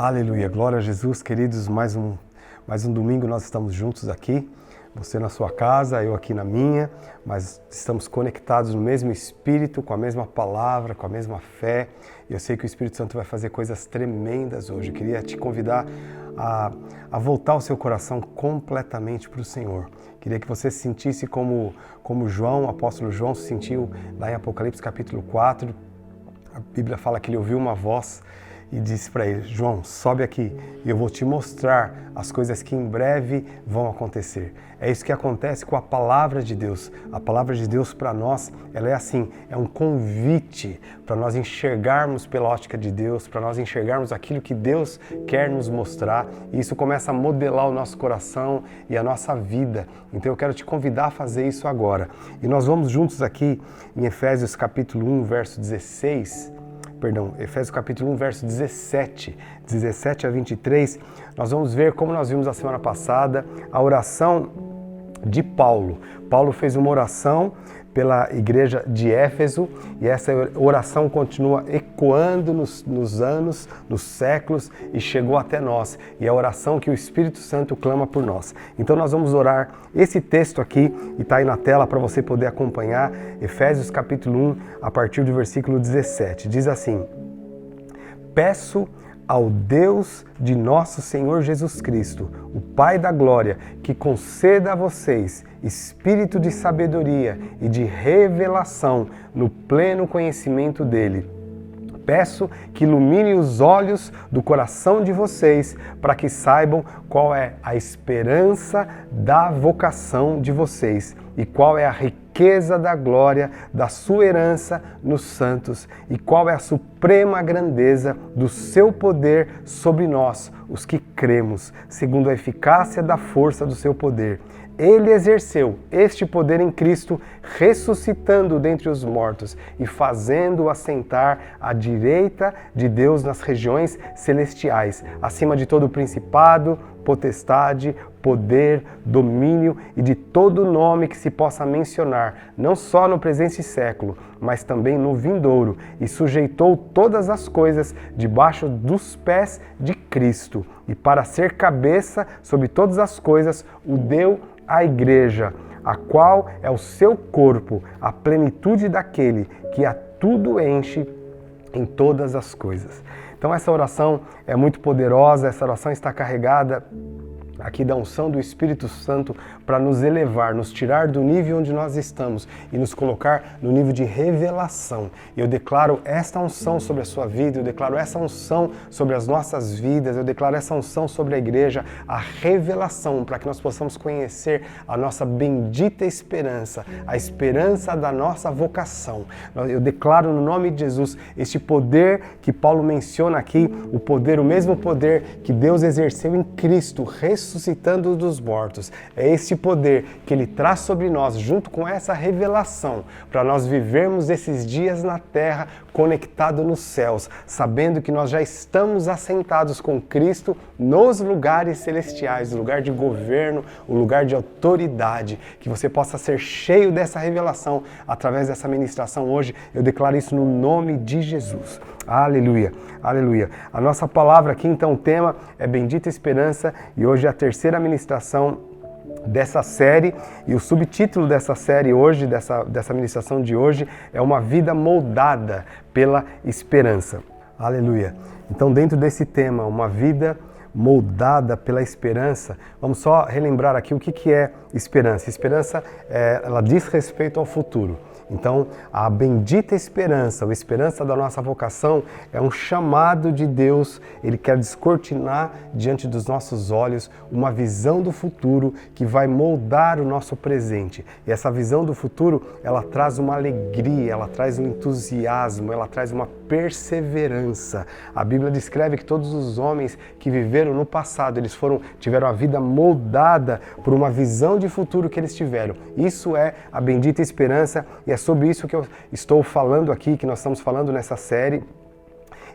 Aleluia, glória a Jesus, queridos, mais um domingo nós estamos juntos aqui, você na sua casa, eu aqui na minha, mas estamos conectados no mesmo Espírito, com a mesma palavra, com a mesma fé, e eu sei que o Espírito Santo vai fazer coisas tremendas hoje. Eu queria te convidar a voltar o seu coração completamente para o Senhor. Queria que você se sentisse como João, o apóstolo João se sentiu lá em Apocalipse capítulo 4, a Bíblia fala que ele ouviu uma voz e disse para ele: João, sobe aqui e eu vou te mostrar as coisas que em breve vão acontecer. É isso que acontece com a palavra de Deus. A palavra de Deus para nós, ela é assim, é um convite para nós enxergarmos pela ótica de Deus, para nós enxergarmos aquilo que Deus quer nos mostrar, e isso começa a modelar o nosso coração e a nossa vida. Então eu quero te convidar a fazer isso agora. E nós vamos juntos aqui em Efésios capítulo 1, verso 16, Efésios capítulo 1, verso 17 a 23, nós vamos ver, como nós vimos a semana passada, a oração de Paulo. Paulo fez uma oração pela igreja de Éfeso e essa oração continua ecoando nos anos, nos séculos e chegou até nós. E é a oração que o Espírito Santo clama por nós. Então nós vamos orar esse texto aqui e está aí na tela para você poder acompanhar. Efésios capítulo 1, a partir do versículo 17. Diz assim: Peço ao Deus de nosso Senhor Jesus Cristo, o Pai da Glória, que conceda a vocês espírito de sabedoria e de revelação no pleno conhecimento dele. Peço que ilumine os olhos do coração de vocês para que saibam qual é a esperança da vocação de vocês e qual é a riqueza da glória da sua herança nos santos e qual é a suprema grandeza do seu poder sobre nós, os que cremos, segundo a eficácia da força do seu poder. Ele exerceu este poder em Cristo, ressuscitando dentre os mortos e fazendo-o assentar à direita de Deus nas regiões celestiais, acima de todo principado, potestade, poder, domínio e de todo nome que se possa mencionar, não só no presente século, mas também no vindouro, e sujeitou todas as coisas debaixo dos pés de Cristo, e para ser cabeça sobre todas as coisas o deu à igreja, a qual é o seu corpo, a plenitude daquele que a tudo enche em todas as coisas. Então essa oração é muito poderosa, essa oração está carregada aqui da unção do Espírito Santo para nos elevar, nos tirar do nível onde nós estamos e nos colocar no nível de revelação. E eu declaro esta unção sobre a sua vida, eu declaro essa unção sobre as nossas vidas, eu declaro essa unção sobre a igreja, a revelação para que nós possamos conhecer a nossa bendita esperança, a esperança da nossa vocação. Eu declaro no nome de Jesus este poder que Paulo menciona aqui, o poder, o mesmo poder que Deus exerceu em Cristo, ressuscitando dos mortos. É esse poder que Ele traz sobre nós, junto com essa revelação, para nós vivermos esses dias na terra, conectado nos céus, sabendo que nós já estamos assentados com Cristo nos lugares celestiais, o lugar de governo, o lugar de autoridade, que você possa ser cheio dessa revelação através dessa ministração hoje. Eu declaro isso no nome de Jesus. Aleluia, aleluia. A nossa palavra aqui, então, o tema é Bendita Esperança e hoje é a terceira ministração dessa série e o subtítulo dessa série hoje, dessa ministração de hoje, é Uma Vida Moldada pela Esperança. Aleluia. Então, dentro desse tema, uma vida moldada pela esperança, vamos só relembrar aqui o que é esperança. Esperança, ela diz respeito ao futuro. Então, a bendita esperança, a esperança da nossa vocação, é um chamado de Deus. Ele quer descortinar diante dos nossos olhos uma visão do futuro que vai moldar o nosso presente. E essa visão do futuro, ela traz uma alegria, ela traz um entusiasmo, ela traz uma perseverança. A Bíblia descreve que todos os homens que viveram no passado, tiveram a vida moldada por uma visão de futuro que eles tiveram. Isso é a bendita esperança e é sobre isso que eu estou falando aqui, que nós estamos falando nessa série.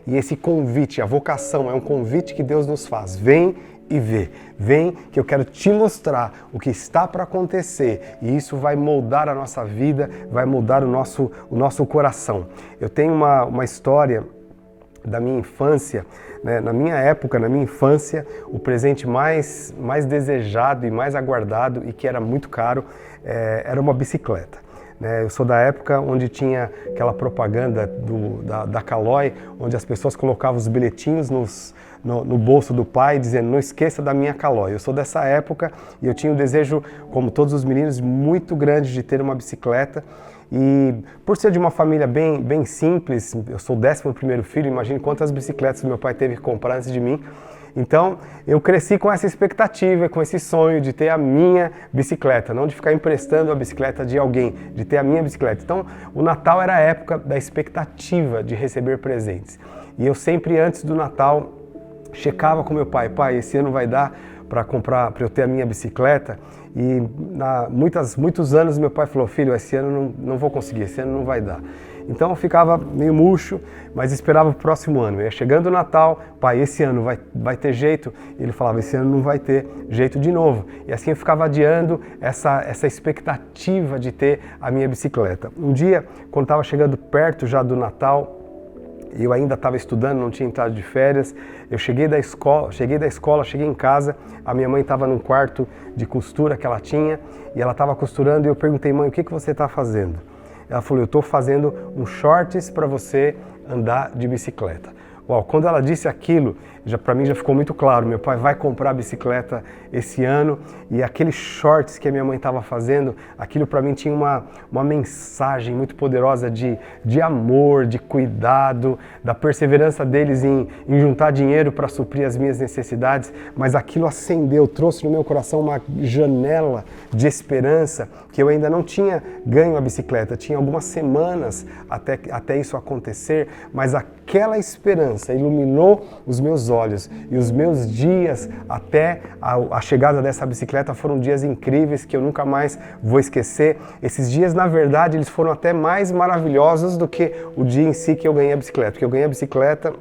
E esse convite, a vocação, é um convite que Deus nos faz. Vem e vê. Vem que eu quero te mostrar o que está para acontecer. E isso vai moldar a nossa vida, vai moldar o nosso coração. Eu tenho uma história da minha infância, né? Na minha época, na minha infância, o presente mais desejado e mais aguardado e que era muito caro era uma bicicleta. Eu sou da época onde tinha aquela propaganda da Caloi, onde as pessoas colocavam os bilhetinhos no bolso do pai, dizendo: não esqueça da minha Caloi. Eu sou dessa época e eu tinha um desejo, como todos os meninos, muito grande de ter uma bicicleta. E por ser de uma família bem simples, eu sou o 11º filho, imagine quantas bicicletas meu pai teve que comprar antes de mim. Então, eu cresci com essa expectativa, com esse sonho de ter a minha bicicleta, não de ficar emprestando a bicicleta de alguém, de ter a minha bicicleta. Então, o Natal era a época da expectativa de receber presentes. E eu sempre, antes do Natal, checava com meu pai: pai, esse ano vai dar para eu ter a minha bicicleta? E muitos anos meu pai falou: filho, esse ano não vou conseguir, esse ano não vai dar. Então eu ficava meio murcho, mas esperava o próximo ano. Ia chegando o Natal: pai, esse ano vai ter jeito? E ele falava: esse ano não vai ter jeito de novo. E assim eu ficava adiando essa expectativa de ter a minha bicicleta. Um dia, quando estava chegando perto já do Natal, eu ainda estava estudando, não tinha entrado de férias, eu cheguei da escola, cheguei em casa, a minha mãe estava num quarto de costura que ela tinha, e ela estava costurando, e eu perguntei: mãe, o que você está fazendo? Ela falou: eu estou fazendo um shorts para você andar de bicicleta. Uau, quando ela disse aquilo, para mim já ficou muito claro: meu pai vai comprar a bicicleta esse ano, e aqueles shorts que a minha mãe estava fazendo, aquilo para mim tinha uma mensagem muito poderosa de amor, de cuidado, da perseverança deles em juntar dinheiro para suprir as minhas necessidades, mas aquilo acendeu, trouxe no meu coração uma janela de esperança, que eu ainda não tinha ganho a bicicleta, tinha algumas semanas até isso acontecer, mas aquela esperança iluminou os meus olhos, e os meus dias até a chegada dessa bicicleta foram dias incríveis que eu nunca mais vou esquecer. Esses dias, na verdade, eles foram até mais maravilhosos do que o dia em si que eu ganhei a bicicleta, porque eu ganhei a bicicleta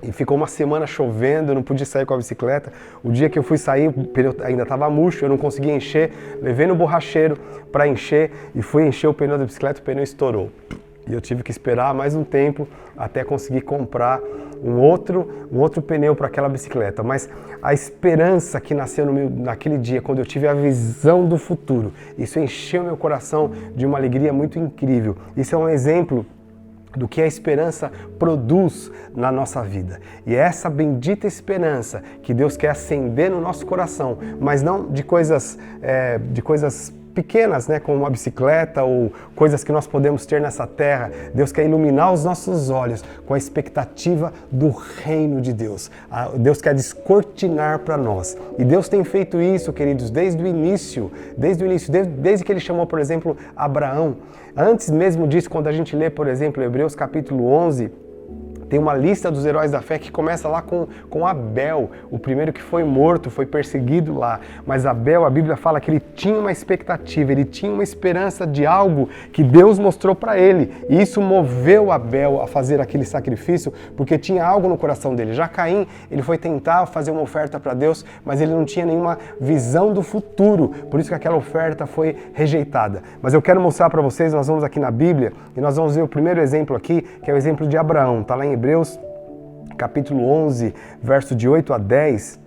e ficou uma semana chovendo, eu não podia sair com a bicicleta. O dia que eu fui sair, o pneu ainda estava murcho, eu não conseguia encher, levei no borracheiro para encher e fui encher o pneu da bicicleta, o pneu estourou. E eu tive que esperar mais um tempo até conseguir comprar um outro pneu para aquela bicicleta. Mas a esperança que nasceu naquele dia, quando eu tive a visão do futuro, isso encheu meu coração de uma alegria muito incrível. Isso é um exemplo do que a esperança produz na nossa vida. E é essa bendita esperança que Deus quer acender no nosso coração, mas não de coisas pequenas, né, como uma bicicleta ou coisas que nós podemos ter nessa terra. Deus quer iluminar os nossos olhos com a expectativa do reino de Deus. Deus quer descortinar para nós. E Deus tem feito isso, queridos, desde o início, desde que Ele chamou, por exemplo, Abraão. Antes mesmo disso, quando a gente lê, por exemplo, Hebreus capítulo 11, tem uma lista dos heróis da fé que começa lá com Abel, o primeiro que foi morto, foi perseguido lá. Mas Abel, a Bíblia fala que ele tinha uma expectativa, ele tinha uma esperança de algo que Deus mostrou para ele. E isso moveu Abel a fazer aquele sacrifício, porque tinha algo no coração dele. Já Caim, ele foi tentar fazer uma oferta para Deus, mas ele não tinha nenhuma visão do futuro. Por isso que aquela oferta foi rejeitada. Mas eu quero mostrar para vocês, nós vamos aqui na Bíblia, e nós vamos ver o primeiro exemplo aqui, que é o exemplo de Abraão. Está lá em Hebreus, capítulo 11, verso de 8 a 10,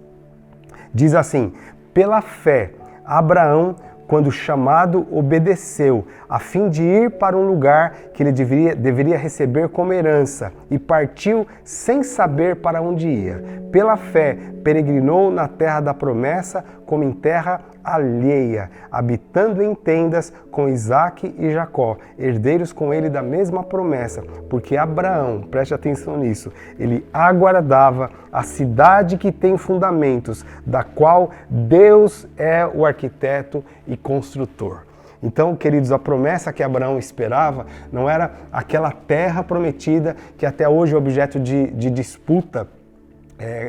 diz assim: pela fé, Abraão, quando chamado, obedeceu, a fim de ir para um lugar que ele deveria receber como herança, e partiu sem saber para onde ia. Pela fé, peregrinou na terra da promessa, como em terra alheia, habitando em tendas com Isaque e Jacó, herdeiros com ele da mesma promessa, porque Abraão, preste atenção nisso, ele aguardava a cidade que tem fundamentos, da qual Deus é o arquiteto e construtor. Então, queridos, a promessa que Abraão esperava não era aquela terra prometida que até hoje é objeto de disputa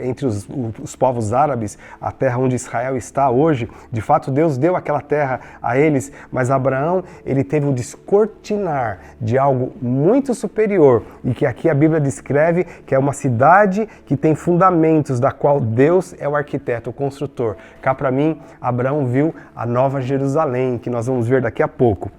entre os povos árabes, a terra onde Israel está hoje. De fato, Deus deu aquela terra a eles, mas Abraão, ele teve o descortinar de algo muito superior, e que aqui a Bíblia descreve que é uma cidade que tem fundamentos, da qual Deus é o arquiteto, o construtor. Cá para mim, Abraão viu a Nova Jerusalém, que nós vamos ver daqui a pouco.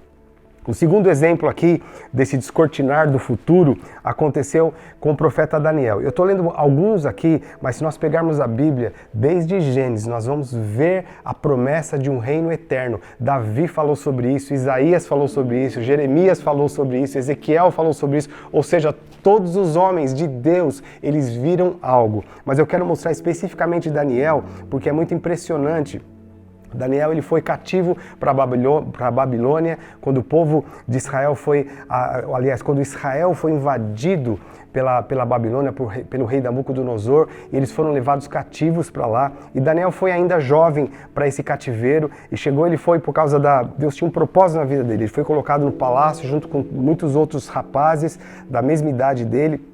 O segundo exemplo aqui desse descortinar do futuro aconteceu com o profeta Daniel. Eu estou lendo alguns aqui, mas se nós pegarmos a Bíblia, desde Gênesis, nós vamos ver a promessa de um reino eterno. Davi falou sobre isso, Isaías falou sobre isso, Jeremias falou sobre isso, Ezequiel falou sobre isso, ou seja, todos os homens de Deus, eles viram algo. Mas eu quero mostrar especificamente Daniel, porque é muito impressionante. Daniel ele foi cativo para a Babilônia, quando o povo de Israel quando Israel foi invadido pela Babilônia, pelo rei Nabucodonosor, e eles foram levados cativos para lá. E Daniel foi ainda jovem para esse cativeiro, e ele foi por causa Deus tinha um propósito na vida dele. Ele foi colocado no palácio junto com muitos outros rapazes da mesma idade dele.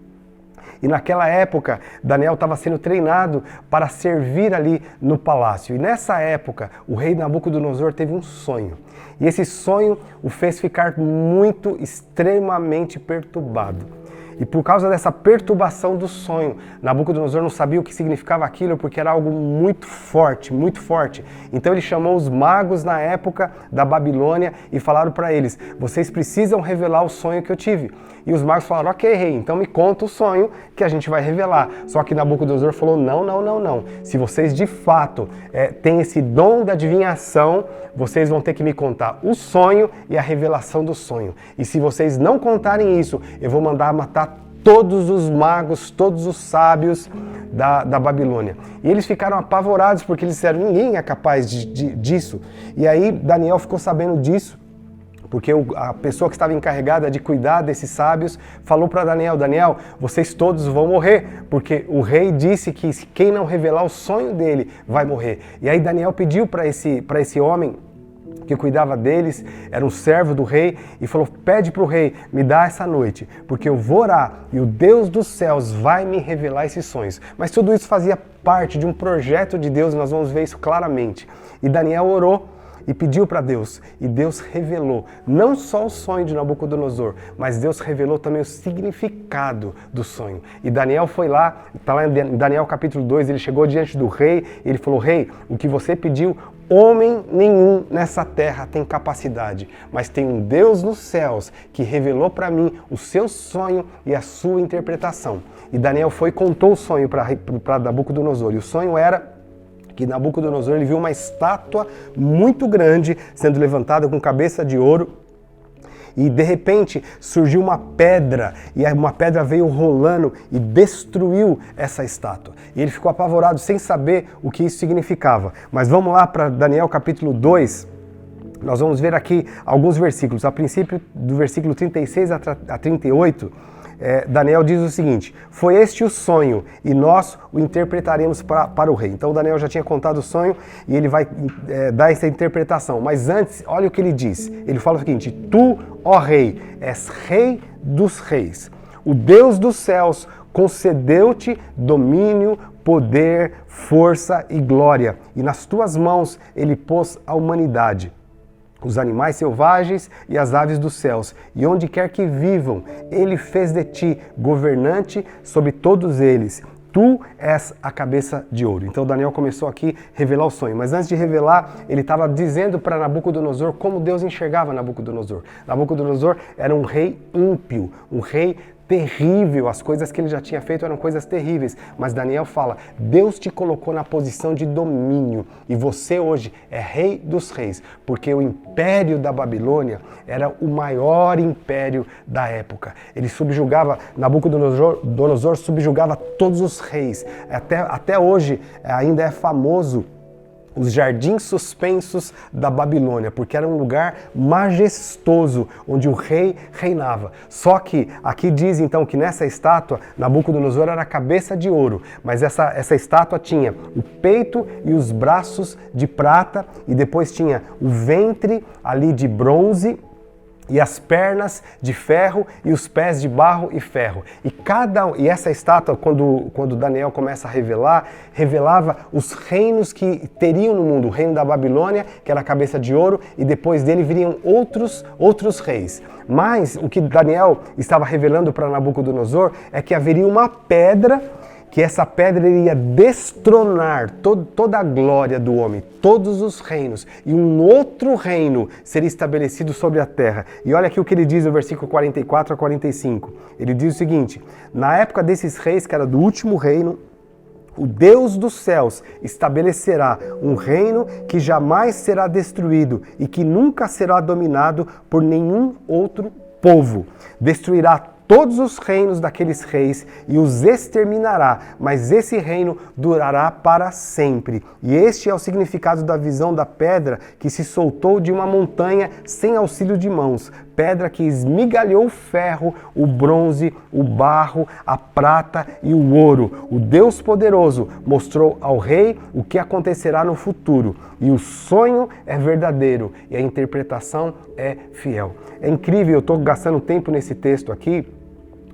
E naquela época, Daniel estava sendo treinado para servir ali no palácio. E nessa época, o rei Nabucodonosor teve um sonho. E esse sonho o fez ficar extremamente perturbado. E por causa dessa perturbação do sonho, Nabucodonosor não sabia o que significava aquilo, porque era algo muito forte, muito forte. Então ele chamou os magos na época da Babilônia e falaram para eles: vocês precisam revelar o sonho que eu tive. E os magos falaram: ok, rei, então me conta o sonho que a gente vai revelar. Só que Nabucodonosor falou: não. Se vocês de fato têm esse dom da adivinhação, vocês vão ter que me contar o sonho e a revelação do sonho. E se vocês não contarem isso, eu vou mandar matar todos os magos, todos os sábios da Babilônia. E eles ficaram apavorados, porque eles disseram: ninguém é capaz disso. E aí Daniel ficou sabendo disso, porque a pessoa que estava encarregada de cuidar desses sábios falou para Daniel: Daniel, vocês todos vão morrer, porque o rei disse que quem não revelar o sonho dele vai morrer. E aí Daniel pediu para esse homem que cuidava deles, era um servo do rei, e falou: pede para o rei, me dá essa noite, porque eu vou orar e o Deus dos céus vai me revelar esses sonhos. Mas tudo isso fazia parte de um projeto de Deus, nós vamos ver isso claramente. E Daniel orou e pediu para Deus, e Deus revelou não só o sonho de Nabucodonosor, mas Deus revelou também o significado do sonho. E Daniel foi lá, está lá em Daniel capítulo 2, ele chegou diante do rei, e ele falou: rei, o que você pediu, homem nenhum nessa terra tem capacidade, mas tem um Deus nos céus que revelou para mim o seu sonho e a sua interpretação. E Daniel foi e contou o sonho para Nabucodonosor, e o sonho era que Nabucodonosor ele viu uma estátua muito grande sendo levantada com cabeça de ouro, e de repente surgiu uma pedra, e uma pedra veio rolando e destruiu essa estátua. E ele ficou apavorado sem saber o que isso significava. Mas vamos lá para Daniel capítulo 2, nós vamos ver aqui alguns versículos. A princípio, do versículo 36 a 38, Daniel diz o seguinte: foi este o sonho e nós o interpretaremos para o rei. Então Daniel já tinha contado o sonho e ele vai dar essa interpretação. Mas antes, olha o que ele diz. Ele fala o seguinte: tu, ó rei, és rei dos reis. O Deus dos céus concedeu-te domínio, poder, força e glória. E nas tuas mãos ele pôs a humanidade, os animais selvagens e as aves dos céus, e onde quer que vivam, ele fez de ti governante sobre todos eles. Tu és a cabeça de ouro. Então Daniel começou aqui a revelar o sonho, mas antes de revelar, ele estava dizendo para Nabucodonosor como Deus enxergava Nabucodonosor. Nabucodonosor era um rei ímpio, um rei terrível, as coisas que ele já tinha feito eram coisas terríveis, mas Daniel fala: Deus te colocou na posição de domínio e você hoje é rei dos reis, porque o império da Babilônia era o maior império da época. Ele subjugava, Nabucodonosor subjugava todos os reis, até hoje ainda é famoso os jardins suspensos da Babilônia, porque era um lugar majestoso onde o rei reinava. Só que aqui diz então que nessa estátua Nabucodonosor era a cabeça de ouro, mas essa estátua tinha o peito e os braços de prata, e depois tinha o ventre ali de bronze, e as pernas de ferro e os pés de barro e ferro. E essa estátua, quando Daniel começa a revelava os reinos que teriam no mundo. O reino da Babilônia, que era a cabeça de ouro, e depois dele viriam outros reis. Mas o que Daniel estava revelando para Nabucodonosor é que haveria uma pedra que essa pedra iria destronar toda a glória do homem, todos os reinos, e um outro reino seria estabelecido sobre a terra. E olha aqui o que ele diz no versículo 44 a 45. Ele diz o seguinte: na época desses reis, que era do último reino, o Deus dos céus estabelecerá um reino que jamais será destruído e que nunca será dominado por nenhum outro povo. Destruirá todos os reinos daqueles reis e os exterminará, mas esse reino durará para sempre. E este é o significado da visão da pedra que se soltou de uma montanha sem auxílio de mãos, pedra que esmigalhou o ferro, o bronze, o barro, a prata e o ouro. O Deus poderoso mostrou ao rei o que acontecerá no futuro, e o sonho é verdadeiro e a interpretação é fiel. É incrível, eu estou gastando tempo nesse texto aqui,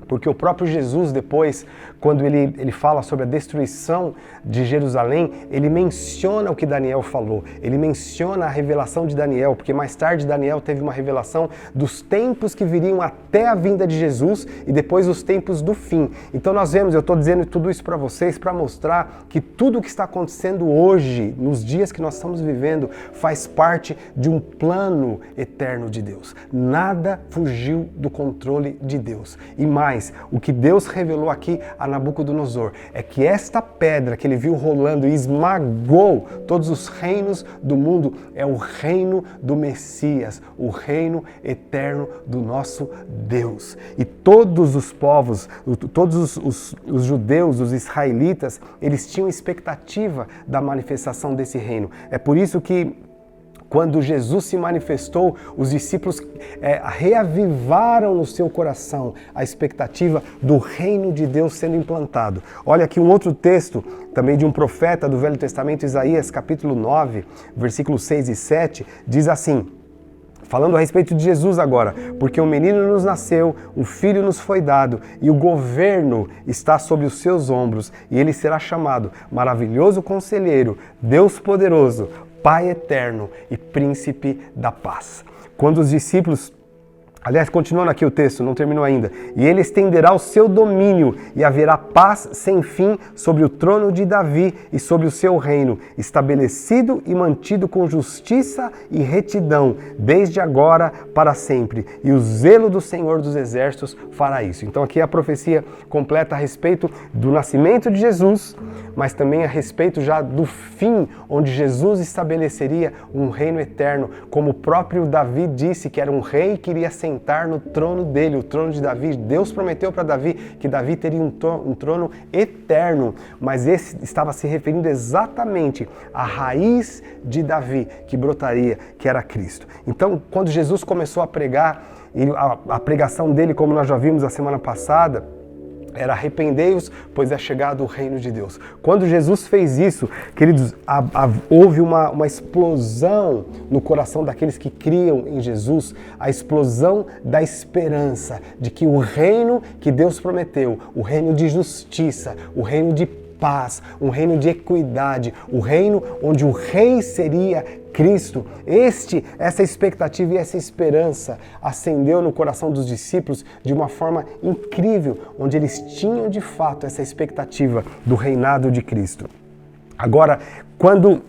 porque o próprio Jesus depois, quando ele fala sobre a destruição de Jerusalém, ele menciona o que Daniel falou, ele menciona a revelação de Daniel, porque mais tarde Daniel teve uma revelação dos tempos que viriam até a vinda de Jesus e depois os tempos do fim. Então nós vemos, eu estou dizendo tudo isso para vocês, para mostrar que tudo o que está acontecendo hoje, nos dias que nós estamos vivendo, faz parte de um plano eterno de Deus. Nada fugiu do controle de Deus. E mais, o que Deus revelou aqui a Nabucodonosor é que esta pedra que ele viu rolando e esmagou todos os reinos do mundo é o reino do Messias, o reino eterno do nosso Deus. E todos os povos, todos os judeus, os israelitas, eles tinham expectativa da manifestação desse reino. É por isso que quando Jesus se manifestou, os discípulos reavivaram no seu coração a expectativa do reino de Deus sendo implantado. Olha aqui um outro texto, também de um profeta do Velho Testamento, Isaías, capítulo 9, versículos 6 e 7, diz assim, falando a respeito de Jesus agora: porque um menino nos nasceu, um filho nos foi dado, e o governo está sobre os seus ombros, e ele será chamado Maravilhoso Conselheiro, Deus Poderoso, Pai Eterno e Príncipe da Paz. Quando os discípulos, aliás, continuando aqui o texto, não terminou ainda, e ele estenderá o seu domínio e haverá paz sem fim sobre o trono de Davi e sobre o seu reino, estabelecido e mantido com justiça e retidão, desde agora para sempre. E o zelo do Senhor dos Exércitos fará isso. Então aqui é a profecia completa a respeito do nascimento de Jesus, mas também a respeito já do fim, onde Jesus estabeleceria um reino eterno, como o próprio Davi disse que era um rei que iria sentar no trono dele, o trono de Davi. Deus prometeu para Davi que Davi teria um trono eterno, mas esse estava se referindo exatamente à raiz de Davi que brotaria, que era Cristo. Então, quando Jesus começou a pregar, a pregação dele, como nós já vimos a semana passada, era arrependei-vos, pois é chegado o reino de Deus. Quando Jesus fez isso, queridos, houve uma explosão no coração daqueles que criam em Jesus, a explosão da esperança de que o reino que Deus prometeu, o reino de justiça, o reino de paz, um reino de equidade, o reino onde o rei seria Cristo, essa expectativa e essa esperança acendeu no coração dos discípulos de uma forma incrível, onde eles tinham de fato essa expectativa do reinado de Cristo. Agora, quando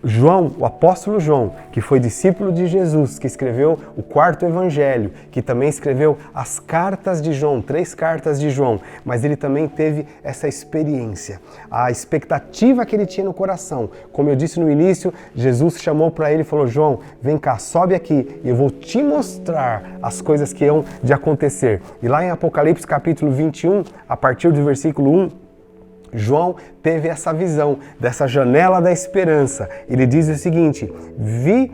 João, o apóstolo João, que foi discípulo de Jesus, que escreveu o 4º evangelho, que também escreveu as cartas de João, 3 cartas de João, mas ele também teve essa experiência, a expectativa que ele tinha no coração. Como eu disse no início, Jesus chamou para ele e falou: João, vem cá, sobe aqui e eu vou te mostrar as coisas que hão de acontecer. E lá em Apocalipse capítulo 21, a partir do versículo 1, João teve essa visão dessa janela da esperança. Ele diz o seguinte: vi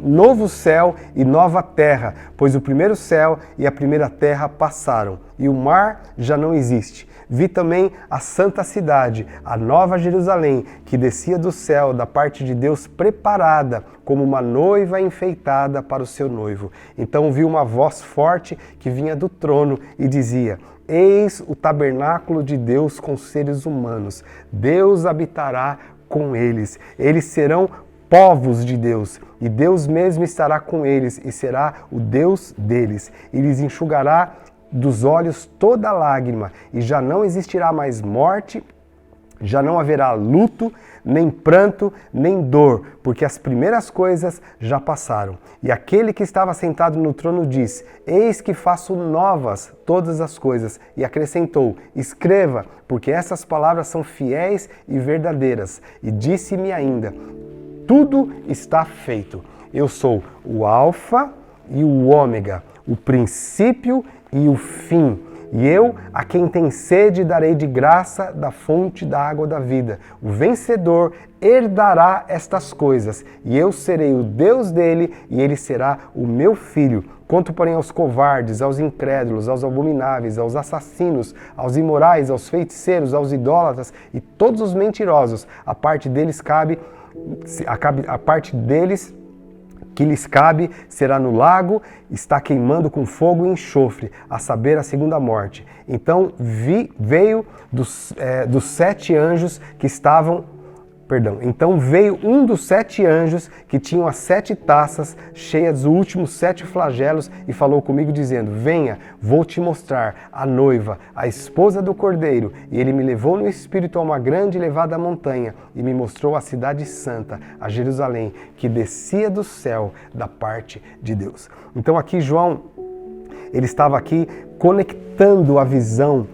novo céu e nova terra, pois o primeiro céu e a primeira terra passaram, e o mar já não existe. Vi também a santa cidade, a nova Jerusalém, que descia do céu da parte de Deus, preparada como uma noiva enfeitada para o seu noivo. Então vi uma voz forte que vinha do trono e dizia: eis o tabernáculo de Deus com seres humanos. Deus habitará com eles. Eles serão povos de Deus, e Deus mesmo estará com eles e será o Deus deles. E lhes enxugará dos olhos toda lágrima, e já não existirá mais morte, já não haverá luto, nem pranto, nem dor, porque as primeiras coisas já passaram. E aquele que estava sentado no trono disse: Eis que faço novas todas as coisas. E acrescentou: Escreva, porque essas palavras são fiéis e verdadeiras. E disse-me ainda: Tudo está feito. Eu sou o Alfa e o Ômega, o princípio e o fim. E eu, a quem tem sede, darei de graça da fonte da água da vida. O vencedor herdará estas coisas, e eu serei o Deus dele, e ele será o meu filho. Quanto, porém, aos covardes, aos incrédulos, aos abomináveis, aos assassinos, aos imorais, aos feiticeiros, aos idólatras e todos os mentirosos, a parte deles que lhes cabe será no lago, está queimando com fogo e enxofre, a saber, a segunda morte. Então veio dos 7 anjos que estavam... Então veio um dos 7 anjos que tinham as 7 taças cheias dos últimos 7 flagelos e falou comigo dizendo: Venha, vou te mostrar a noiva, a esposa do Cordeiro. E ele me levou no espírito a uma grande e elevada montanha e me mostrou a cidade santa, a Jerusalém, que descia do céu da parte de Deus. Então aqui João, ele estava aqui conectando a visão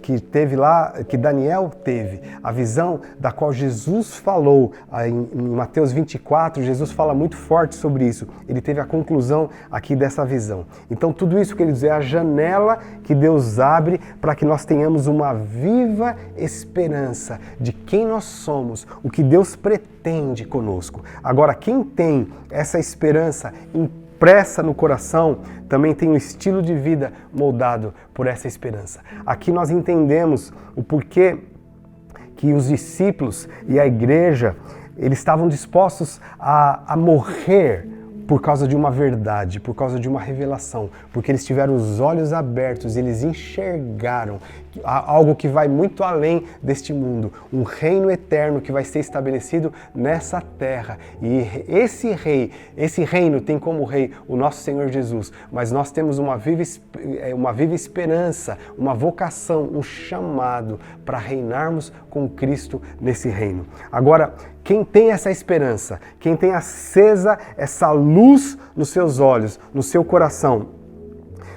que teve lá, que Daniel teve, a visão da qual Jesus falou em Mateus 24, Jesus fala muito forte sobre isso. Ele teve a conclusão aqui dessa visão. Então tudo isso que ele diz é a janela que Deus abre para que nós tenhamos uma viva esperança de quem nós somos, o que Deus pretende conosco. Agora, quem tem essa esperança impressa no coração, também tem um estilo de vida moldado por essa esperança. Aqui nós entendemos o porquê que os discípulos e a igreja, eles estavam dispostos a morrer por causa de uma verdade, por causa de uma revelação, porque eles tiveram os olhos abertos, eles enxergaram algo que vai muito além deste mundo, um reino eterno que vai ser estabelecido nessa terra. E esse reino tem como rei o nosso Senhor Jesus, mas nós temos uma viva esperança, uma vocação, um chamado para reinarmos com Cristo nesse reino. Agora, quem tem essa esperança, quem tem acesa essa luz nos seus olhos, no seu coração,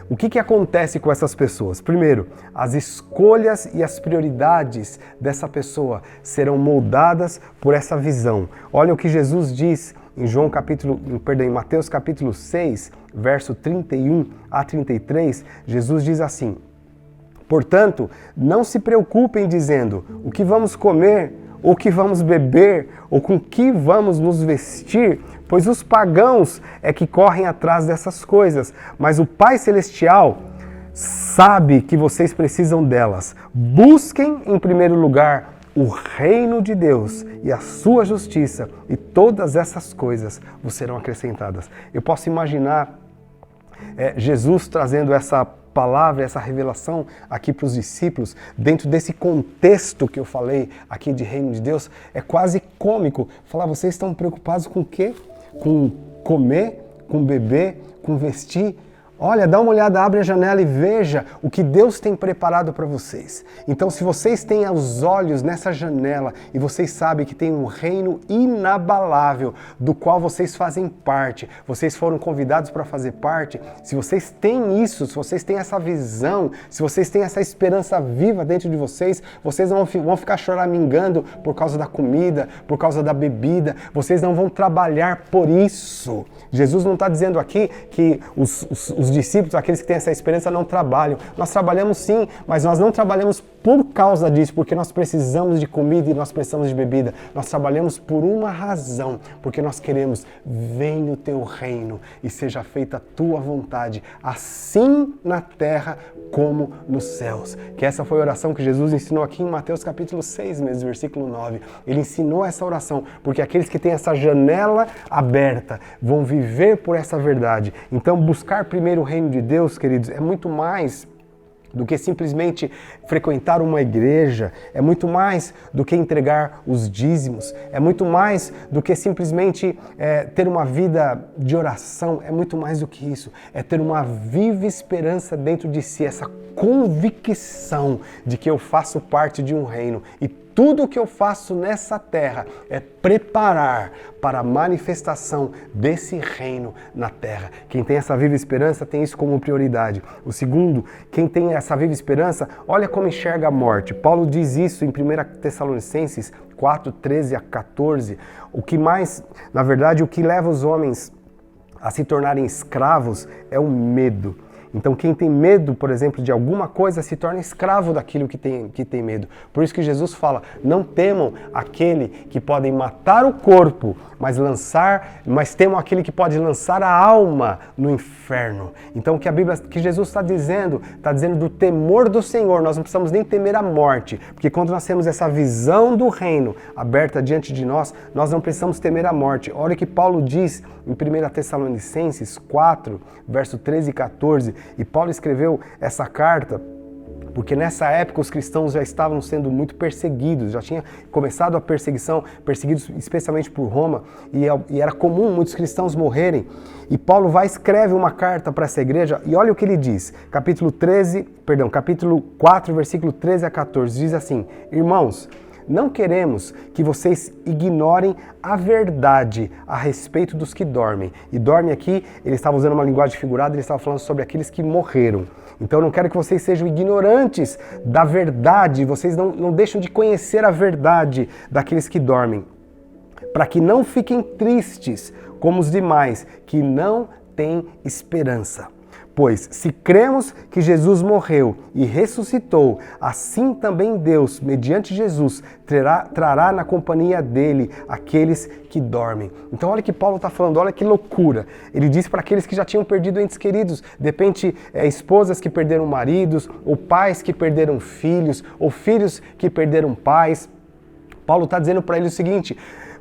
o que acontece com essas pessoas? Primeiro, as escolhas e as prioridades dessa pessoa serão moldadas por essa visão. Olha o que Jesus diz em Mateus capítulo 6, verso 31 a 33, Jesus diz assim: Portanto, não se preocupem dizendo, o que vamos comer, ou o que vamos beber, ou com que vamos nos vestir, pois os pagãos é que correm atrás dessas coisas, mas o Pai Celestial sabe que vocês precisam delas. Busquem em primeiro lugar o reino de Deus e a sua justiça, e todas essas coisas vos serão acrescentadas. Eu posso imaginar Jesus trazendo essa palavra, essa revelação aqui para os discípulos, dentro desse contexto que eu falei aqui de reino de Deus. É quase cômico falar: vocês estão preocupados com o quê? Com comer, com beber, com vestir? Olha, dá uma olhada, abre a janela e veja o que Deus tem preparado para vocês. Então, se vocês têm os olhos nessa janela e vocês sabem que tem um reino inabalável do qual vocês fazem parte, vocês foram convidados para fazer parte, se vocês têm isso, se vocês têm essa visão, se vocês têm essa esperança viva dentro de vocês, vocês não vão ficar choramingando por causa da comida, por causa da bebida, vocês não vão trabalhar por isso. Jesus não está dizendo aqui que os discípulos, aqueles que têm essa esperança, não trabalham. Nós trabalhamos sim, mas nós não trabalhamos por causa disso, porque nós precisamos de comida e nós precisamos de bebida. Nós trabalhamos por uma razão, porque nós queremos: venha o teu reino e seja feita a tua vontade, assim na terra como nos céus. Que essa foi a oração que Jesus ensinou aqui em Mateus capítulo 6, mesmo, versículo 9. Ele ensinou essa oração, porque aqueles que têm essa janela aberta vão viver por essa verdade. Então, buscar primeiro o reino de Deus, queridos, é muito mais do que simplesmente frequentar uma igreja, é muito mais do que entregar os dízimos, é muito mais do que simplesmente ter uma vida de oração, é muito mais do que isso, é ter uma viva esperança dentro de si, essa convicção de que eu faço parte de um reino e tudo o que eu faço nessa terra é preparar para a manifestação desse reino na terra. Quem tem essa viva esperança tem isso como prioridade. O segundo, quem tem essa viva esperança, olha como enxerga a morte. Paulo diz isso em 1 Tessalonicenses 4, 13 a 14. O que mais, na verdade, o que leva os homens a se tornarem escravos é o medo. Então quem tem medo, por exemplo, de alguma coisa, se torna escravo daquilo que tem medo. Por isso que Jesus fala, não temam aquele que pode matar o corpo, mas temam aquele que pode lançar a alma no inferno. Então o que Jesus está dizendo do temor do Senhor. Nós não precisamos nem temer a morte, porque quando nós temos essa visão do reino aberta diante de nós, nós não precisamos temer a morte. Olha o que Paulo diz em 1 Tessalonicenses 4, verso 13 e 14, e Paulo escreveu essa carta porque nessa época os cristãos já estavam sendo muito perseguidos, já tinha começado a perseguição, perseguidos especialmente por Roma, e era comum muitos cristãos morrerem. E Paulo escreve uma carta para essa igreja, e olha o que ele diz, capítulo 4, versículo 13 a 14, diz assim: Irmãos, não queremos que vocês ignorem a verdade a respeito dos que dormem. E dorme aqui, ele estava usando uma linguagem figurada, ele estava falando sobre aqueles que morreram. Então eu não quero que vocês sejam ignorantes da verdade, vocês não deixam de conhecer a verdade daqueles que dormem, para que não fiquem tristes como os demais, que não têm esperança. Pois, se cremos que Jesus morreu e ressuscitou, assim também Deus, mediante Jesus, trará na companhia dele aqueles que dormem. Então olha que Paulo está falando, olha que loucura. Ele diz para aqueles que já tinham perdido entes queridos, de repente esposas que perderam maridos, ou pais que perderam filhos, ou filhos que perderam pais. Paulo está dizendo para ele o seguinte: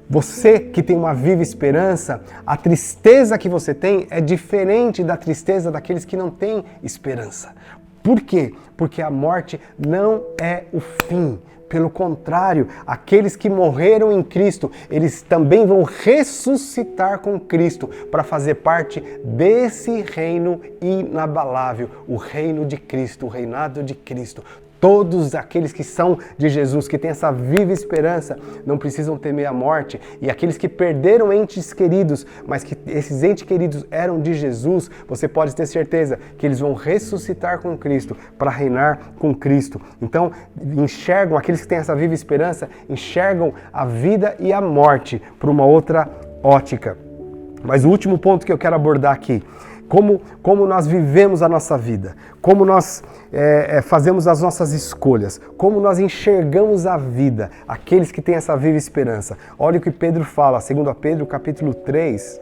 você que tem uma viva esperança, a tristeza que você tem é diferente da tristeza daqueles que não têm esperança. Por quê? Porque a morte não é o fim. Pelo contrário, aqueles que morreram em Cristo, eles também vão ressuscitar com Cristo para fazer parte desse reino inabalável, o reino de Cristo, o reinado de Cristo. Todos aqueles que são de Jesus, que têm essa viva esperança, não precisam temer a morte. E aqueles que perderam entes queridos, mas que esses entes queridos eram de Jesus, você pode ter certeza que eles vão ressuscitar com Cristo, para reinar com Cristo. Então, aqueles que têm essa viva esperança, enxergam a vida e a morte por uma outra ótica. Mas o último ponto que eu quero abordar aqui: como nós vivemos a nossa vida, como nós fazemos as nossas escolhas, como nós enxergamos a vida, aqueles que têm essa viva esperança. Olha o que Pedro fala, 2 Pedro capítulo 3,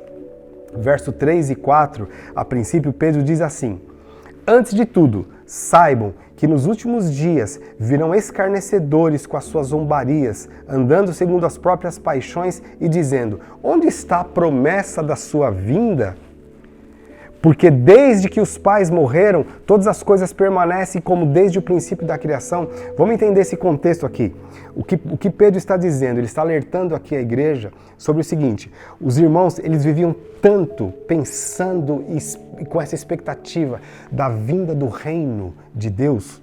verso 3 e 4, a princípio Pedro diz assim: Antes de tudo, saibam que nos últimos dias virão escarnecedores com as suas zombarias, andando segundo as próprias paixões e dizendo: Onde está a promessa da sua vinda? Porque desde que os pais morreram, todas as coisas permanecem como desde o princípio da criação. Vamos entender esse contexto aqui. O que Pedro está dizendo, ele está alertando aqui a igreja sobre o seguinte: os irmãos, eles viviam tanto pensando e com essa expectativa da vinda do reino de Deus,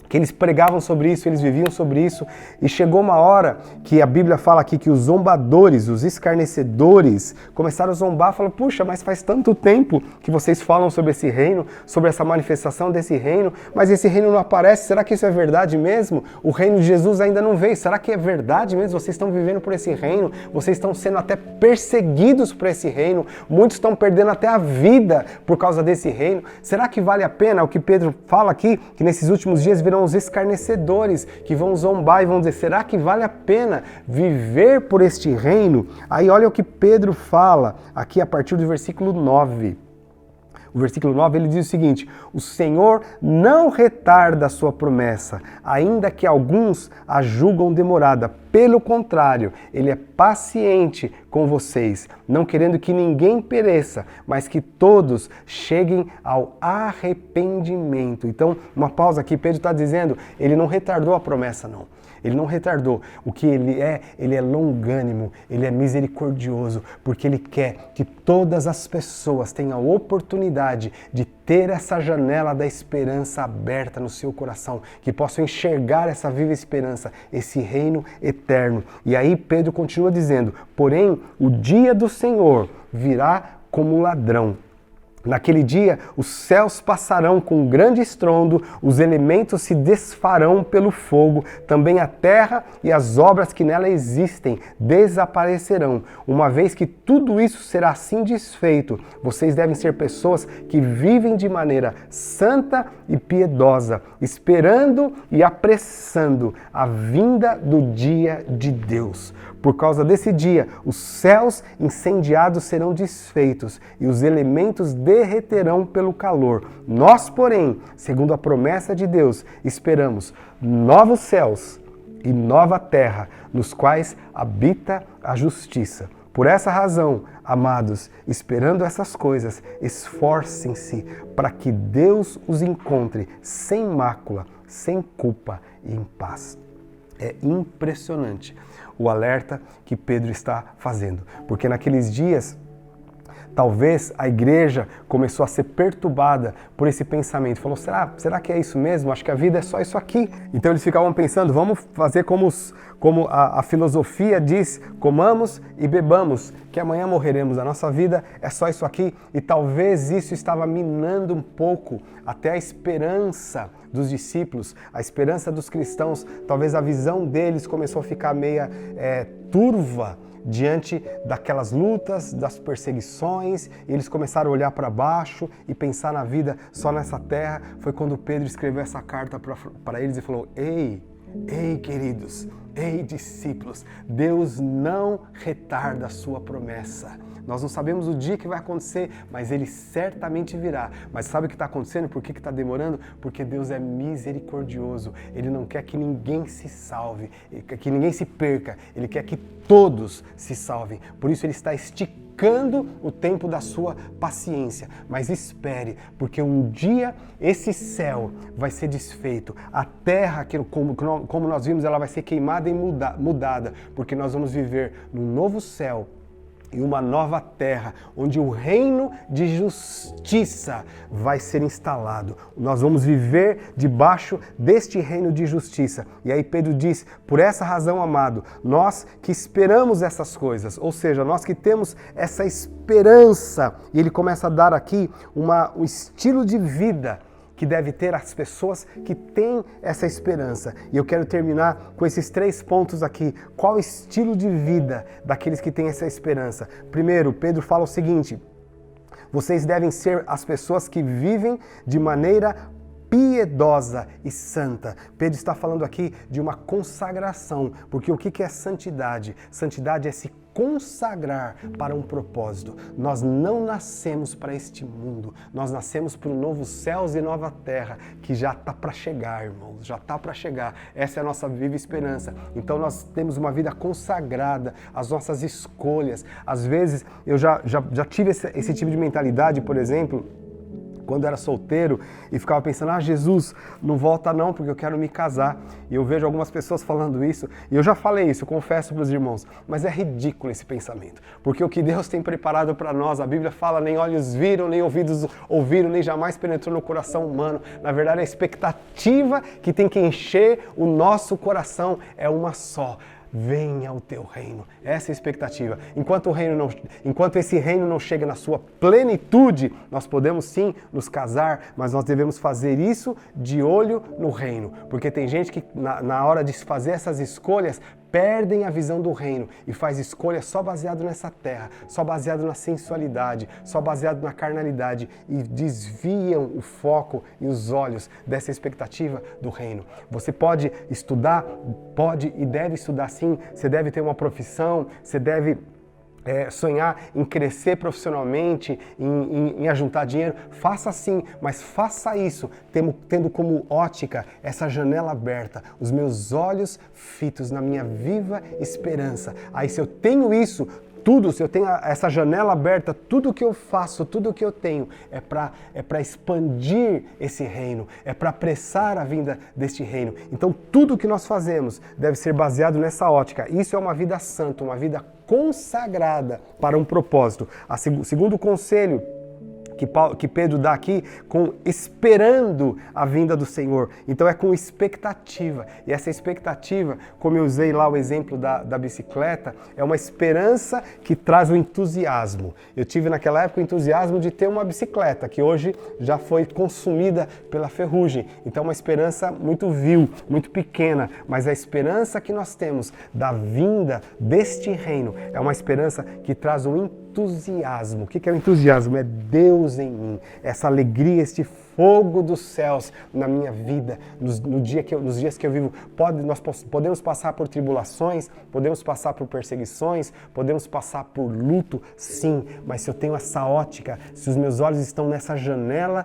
que eles pregavam sobre isso, eles viviam sobre isso, e chegou uma hora que a Bíblia fala aqui que os zombadores, os escarnecedores, começaram a zombar, falaram: puxa, mas faz tanto tempo que vocês falam sobre esse reino, sobre essa manifestação desse reino, mas esse reino não aparece, será que isso é verdade mesmo? O reino de Jesus ainda não veio, será que é verdade mesmo? Vocês estão vivendo por esse reino, vocês estão sendo até perseguidos por esse reino, muitos estão perdendo até a vida por causa desse reino, será que vale a pena? O que Pedro fala aqui, que nesses últimos dias virão os escarnecedores, que vão zombar e vão dizer: será que vale a pena viver por este reino? Aí olha o que Pedro fala aqui a partir do versículo 9. O versículo 9, ele diz o seguinte: o Senhor não retarda a sua promessa, ainda que alguns a julgam demorada. Pelo contrário, ele é paciente com vocês, não querendo que ninguém pereça, mas que todos cheguem ao arrependimento. Então, uma pausa aqui, Pedro está dizendo, ele não retardou a promessa, não. Ele não retardou. O que ele é longânimo, ele é misericordioso, porque ele quer que todas as pessoas tenham a oportunidade de ter essa janela da esperança aberta no seu coração, que possam enxergar essa viva esperança, esse reino eterno. E aí Pedro continua dizendo, porém, o dia do Senhor virá como um ladrão. Naquele dia, os céus passarão com grande estrondo, os elementos se desfarão pelo fogo, também a terra e as obras que nela existem desaparecerão. Uma vez que tudo isso será assim desfeito, vocês devem ser pessoas que vivem de maneira santa e piedosa, esperando e apressando a vinda do dia de Deus. Por causa desse dia, os céus incendiados serão desfeitos e os elementos derreterão pelo calor. Nós, porém, segundo a promessa de Deus, esperamos novos céus e nova terra, nos quais habita a justiça. Por essa razão, amados, esperando essas coisas, esforcem-se para que Deus os encontre sem mácula, sem culpa e em paz. É impressionante o alerta que Pedro está fazendo, porque naqueles dias, talvez a igreja começou a ser perturbada por esse pensamento. Falou, será que é isso mesmo? Acho que a vida é só isso aqui. Então eles ficavam pensando, vamos fazer como a filosofia diz, comamos e bebamos, que amanhã morreremos. A nossa vida é só isso aqui. E talvez isso estava minando um pouco até a esperança dos discípulos, a esperança dos cristãos. Talvez a visão deles começou a ficar meia turva diante daquelas lutas, das perseguições, e eles começaram a olhar para baixo e pensar na vida só nessa terra. Foi quando Pedro escreveu essa carta para eles e falou, ei queridos, ei discípulos, Deus não retarda a sua promessa. Nós não sabemos o dia que vai acontecer, mas Ele certamente virá. Mas sabe o que está acontecendo? Por que está demorando? Porque Deus é misericordioso. Ele não quer que ninguém se salve, que ninguém se perca. Ele quer que todos se salvem. Por isso Ele está esticando o tempo da sua paciência. Mas espere, porque um dia esse céu vai ser desfeito. A terra, como nós vimos, ela vai ser queimada e mudada, porque nós vamos viver num novo céu e uma nova terra, onde o reino de justiça vai ser instalado. Nós vamos viver debaixo deste reino de justiça. E aí Pedro diz, por essa razão, amado, nós que esperamos essas coisas, ou seja, nós que temos essa esperança, e ele começa a dar aqui um estilo de vida que deve ter as pessoas que têm essa esperança. E eu quero terminar com esses 3 pontos aqui. Qual o estilo de vida daqueles que têm essa esperança? Primeiro, Pedro fala o seguinte, vocês devem ser as pessoas que vivem de maneira piedosa e santa. Pedro está falando aqui de uma consagração, porque o que é santidade? Santidade é se consagrar para um propósito. Nós não nascemos para este mundo, nós nascemos para um novo céus e nova terra, que já está para chegar, irmãos, já está para chegar. Essa é a nossa viva esperança. Então nós temos uma vida consagrada, as nossas escolhas. Às vezes, eu já tive esse tipo de mentalidade, por exemplo, quando era solteiro e ficava pensando, Jesus, não volta não, porque eu quero me casar. E eu vejo algumas pessoas falando isso, e eu já falei isso, eu confesso para os irmãos, mas é ridículo esse pensamento, porque o que Deus tem preparado para nós, a Bíblia fala, nem olhos viram, nem ouvidos ouviram, nem jamais penetrou no coração humano. Na verdade, a expectativa que tem que encher o nosso coração é uma só. Venha o teu reino. Essa é a expectativa. Enquanto esse reino não chega na sua plenitude, nós podemos sim nos casar, mas nós devemos fazer isso de olho no reino. Porque tem gente que na hora de fazer essas escolhas, perdem a visão do reino e faz escolha só baseado nessa terra, só baseado na sensualidade, só baseado na carnalidade e desviam o foco e os olhos dessa expectativa do reino. Você pode estudar, pode e deve estudar sim, você deve ter uma profissão, você deve sonhar em crescer profissionalmente, em ajuntar dinheiro, faça sim, mas faça isso tendo como ótica essa janela aberta, os meus olhos fitos na minha viva esperança. Aí se eu tenho isso, tudo, se eu tenho essa janela aberta, tudo que eu faço, tudo que eu tenho é para expandir esse reino, é para apressar a vinda deste reino. Então tudo que nós fazemos deve ser baseado nessa ótica. Isso é uma vida santa, uma vida consagrada para um propósito. Segundo conselho que Pedro dá aqui, com esperando a vinda do Senhor. Então é com expectativa. E essa expectativa, como eu usei lá o exemplo da bicicleta, é uma esperança que traz o entusiasmo. Eu tive naquela época o entusiasmo de ter uma bicicleta, que hoje já foi consumida pela ferrugem. Então é uma esperança muito vil, muito pequena, mas a esperança que nós temos da vinda deste reino é uma esperança que traz um entusiasmo. O que é o entusiasmo? É Deus em mim, essa alegria, este fogo dos céus na minha vida, nos dias que eu vivo. Nós podemos passar por tribulações, podemos passar por perseguições, podemos passar por luto, sim, mas se eu tenho essa ótica, se os meus olhos estão nessa janela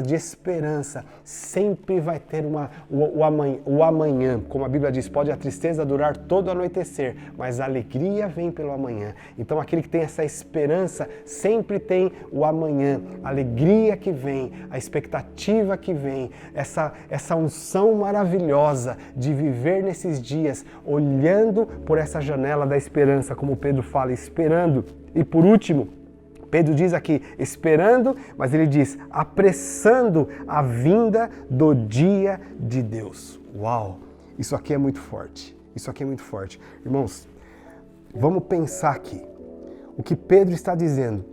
de esperança, sempre vai ter o amanhã. Como a Bíblia diz, pode a tristeza durar todo o anoitecer, mas a alegria vem pelo amanhã. Então aquele que tem essa esperança sempre tem o amanhã, a alegria que vem, a expectativa que vem, essa unção maravilhosa de viver nesses dias, olhando por essa janela da esperança, como Pedro fala, esperando. E por último, Pedro diz aqui, esperando, mas ele diz, apressando a vinda do dia de Deus. Uau! Isso aqui é muito forte. Isso aqui é muito forte. Irmãos, vamos pensar aqui. O que Pedro está dizendo,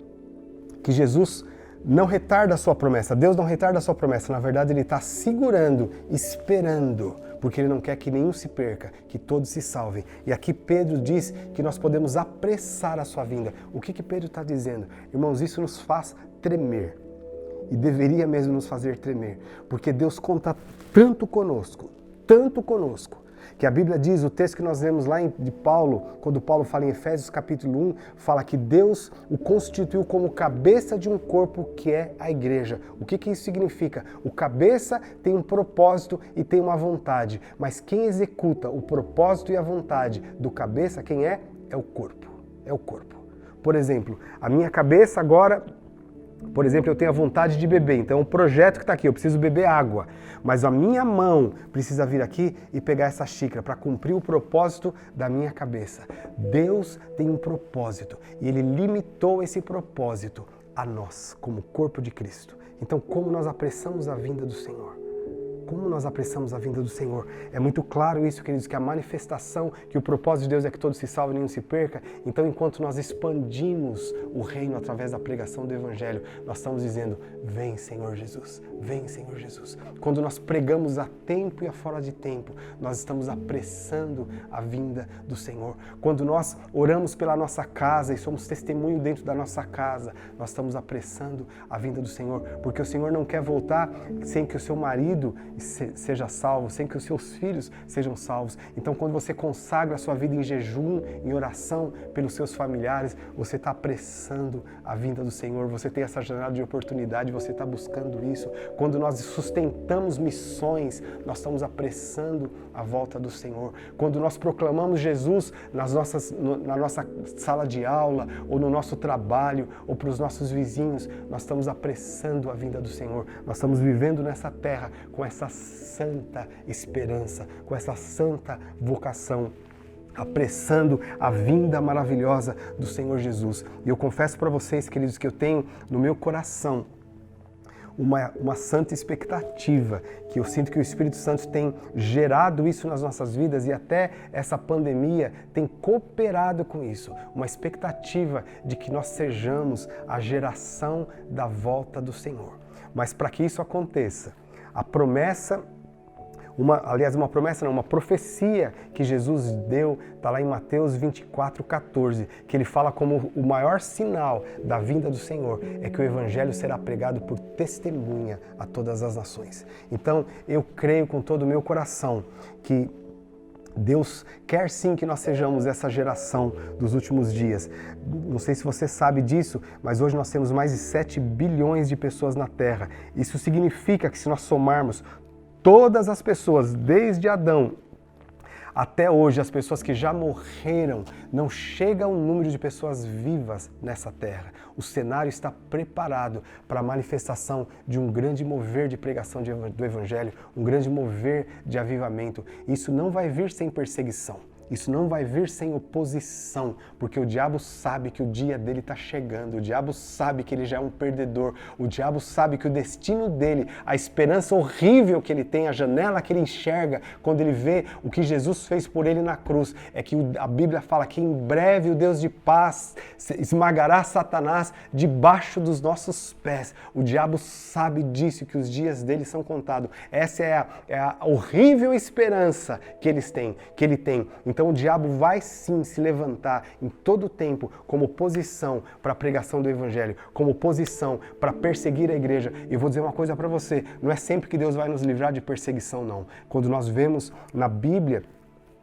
que Jesus não retarda a sua promessa, Deus não retarda a sua promessa, na verdade ele está segurando, esperando, porque ele não quer que nenhum se perca, que todos se salvem. E aqui Pedro diz que nós podemos apressar a sua vinda. O que Pedro está dizendo? Irmãos, isso nos faz tremer, e deveria mesmo nos fazer tremer, porque Deus conta tanto conosco, que a Bíblia diz, o texto que nós lemos lá de Paulo, quando Paulo fala em Efésios capítulo 1, fala que Deus o constituiu como cabeça de um corpo que é a igreja. O que isso significa? O cabeça tem um propósito e tem uma vontade, mas quem executa o propósito e a vontade do cabeça, quem é? É o corpo. É o corpo. Por exemplo, a minha cabeça agora... Por exemplo, eu tenho a vontade de beber, então o projeto que está aqui, eu preciso beber água, mas a minha mão precisa vir aqui e pegar essa xícara para cumprir o propósito da minha cabeça. Deus tem um propósito e Ele limitou esse propósito a nós, como corpo de Cristo. Então, como nós apressamos a vinda do Senhor? Como nós apressamos a vinda do Senhor? É muito claro isso, queridos, que a manifestação, que o propósito de Deus é que todos se salvem e nenhum se perca. Então, enquanto nós expandimos o reino através da pregação do Evangelho, nós estamos dizendo, vem Senhor Jesus, vem Senhor Jesus. Quando nós pregamos a tempo e a fora de tempo, nós estamos apressando a vinda do Senhor. Quando nós oramos pela nossa casa e somos testemunho dentro da nossa casa, nós estamos apressando a vinda do Senhor, porque o Senhor não quer voltar sem que o seu marido seja salvo, sem que os seus filhos sejam salvos. Então, quando você consagra a sua vida em jejum, em oração pelos seus familiares, você está apressando a vinda do Senhor, você tem essa janela de oportunidade, você está buscando isso. Quando nós sustentamos missões, nós estamos apressando a volta do Senhor. Quando nós proclamamos Jesus na nossa sala de aula, ou no nosso trabalho, ou para os nossos vizinhos, nós estamos apressando a vinda do Senhor. Nós estamos vivendo nessa terra com essa santa esperança, com essa santa vocação, apressando a vinda maravilhosa do Senhor Jesus. E eu confesso para vocês, queridos, que eu tenho no meu coração uma santa expectativa, que eu sinto que o Espírito Santo tem gerado isso nas nossas vidas e até essa pandemia tem cooperado com isso. Uma expectativa de que nós sejamos a geração da volta do Senhor. Mas para que isso aconteça, a promessa, uma profecia que Jesus deu, está lá em Mateus 24:14, que ele fala como o maior sinal da vinda do Senhor é que o Evangelho será pregado por testemunha a todas as nações. Então, eu creio com todo o meu coração que Deus quer sim que nós sejamos essa geração dos últimos dias. Não sei se você sabe disso, mas hoje nós temos mais de 7 bilhões de pessoas na Terra. Isso significa que se nós somarmos todas as pessoas, desde Adão até hoje, as pessoas que já morreram, não chega ao número de pessoas vivas nessa terra. O cenário está preparado para a manifestação de um grande mover de pregação do Evangelho, um grande mover de avivamento. Isso não vai vir sem perseguição. Isso não vai vir sem oposição, porque o diabo sabe que o dia dele está chegando, o diabo sabe que ele já é um perdedor, o diabo sabe que o destino dele, a esperança horrível que ele tem, a janela que ele enxerga quando ele vê o que Jesus fez por ele na cruz, é que a Bíblia fala que em breve o Deus de paz esmagará Satanás debaixo dos nossos pés. O diabo sabe disso, que os dias dele são contados. Essa é a horrível esperança que ele tem. Então o diabo vai sim se levantar em todo o tempo como oposição para a pregação do Evangelho, como oposição para perseguir a igreja. E vou dizer uma coisa para você, não é sempre que Deus vai nos livrar de perseguição, não. Quando nós vemos na Bíblia,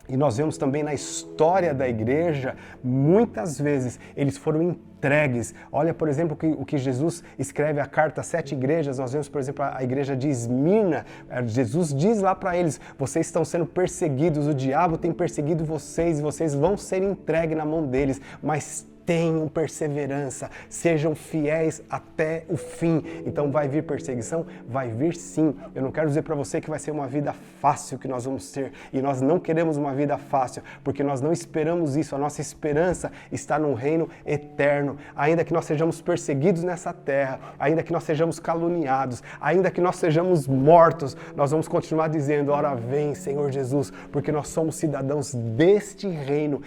e nós vemos também na história da igreja, muitas vezes eles foram entregues. Olha, por exemplo, o que Jesus escreve a carta às 7 igrejas. Nós vemos, por exemplo, a igreja de Esmirna. Jesus diz lá para eles, vocês estão sendo perseguidos, o diabo tem perseguido vocês e vocês vão ser entregues na mão deles, mas tenham perseverança, sejam fiéis até o fim. Então vai vir perseguição? Vai vir sim. Eu não quero dizer para você que vai ser uma vida fácil que nós vamos ter, e nós não queremos uma vida fácil, porque nós não esperamos isso. A nossa esperança está num reino eterno. Ainda que nós sejamos perseguidos nessa terra, ainda que nós sejamos caluniados, ainda que nós sejamos mortos, nós vamos continuar dizendo, ora vem, Senhor Jesus, porque nós somos cidadãos deste reino